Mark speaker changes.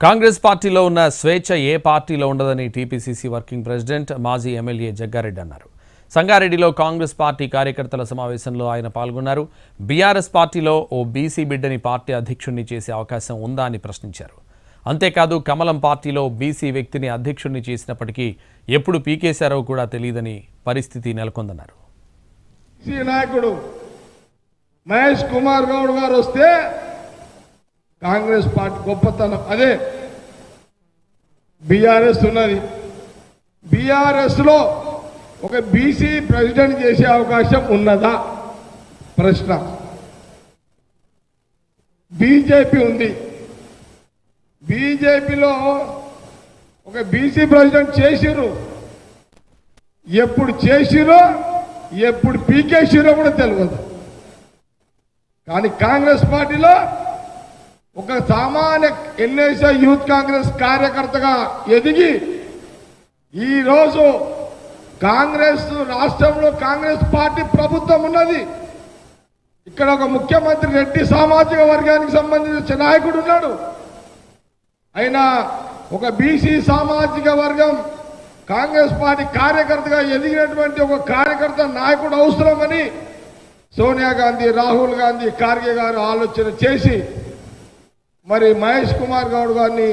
Speaker 1: కాంగ్రెస్ పార్టీలో ఉన్న స్వేచ్ఛ ఏ పార్టీలో ఉండదని టీపీసీసీ వర్కింగ్ ప్రెసిడెంట్ మాజీ ఎమ్మెల్యే జగ్గారెడ్డి అన్నారు. సంగారెడ్డిలో కాంగ్రెస్ పార్టీ కార్యకర్తల సమావేశంలో ఆయన పాల్గొన్నారు. బీఆర్ఎస్ పార్టీలో ఓ బీసీ బిడ్డని పార్టీ అధ్యక్షుడిని చేసే అవకాశం ఉందా అని ప్రశ్నించారు. అంతేకాదు కమలం పార్టీలో బీసీ వ్యక్తిని అధ్యక్షుడిని చేసినప్పటికీ ఎప్పుడు పీకేశారో కూడా తెలియదని పరిస్థితి నెలకొందన్నారు.
Speaker 2: నాయకుడు మహేష్ కుమార్ గౌడ్ గారు వస్తే కాంగ్రెస్ పార్టీ గొప్పతనం అదే. బీఆర్ఎస్ ఉన్నది, బీఆర్ఎస్ లో ఒక బీసీ ప్రెసిడెంట్ చేసే అవకాశం ఉన్నదా ప్రశ్న. బీజేపీ ఉంది, బీజేపీలో ఒక బీసీ ప్రెసిడెంట్ చేసిర్రు. ఎప్పుడు చేసిరో ఎప్పుడు పీకేసిరో కూడా తెలియదు. కానీ కాంగ్రెస్ పార్టీలో ఒక సామాన్య ఎన్ఎస్ఐ యూత్ కాంగ్రెస్ కార్యకర్తగా ఎదిగి ఈరోజు కాంగ్రెస్ రాష్ట్రంలో కాంగ్రెస్ పార్టీ ప్రభుత్వం ఉన్నది. ఇక్కడ ఒక ముఖ్యమంత్రి రెడ్డి సామాజిక వర్గానికి సంబంధించిన నాయకుడు ఉన్నాడు. అయినా ఒక బీసీ సామాజిక వర్గం కాంగ్రెస్ పార్టీ కార్యకర్తగా ఎదిగినటువంటి ఒక కార్యకర్త నాయకుడు అవసరమని సోనియా గాంధీ, రాహుల్ గాంధీ, ఖార్గే గారు ఆలోచన చేసి మరి మహేష్ కుమార్ గౌడ్ గారిని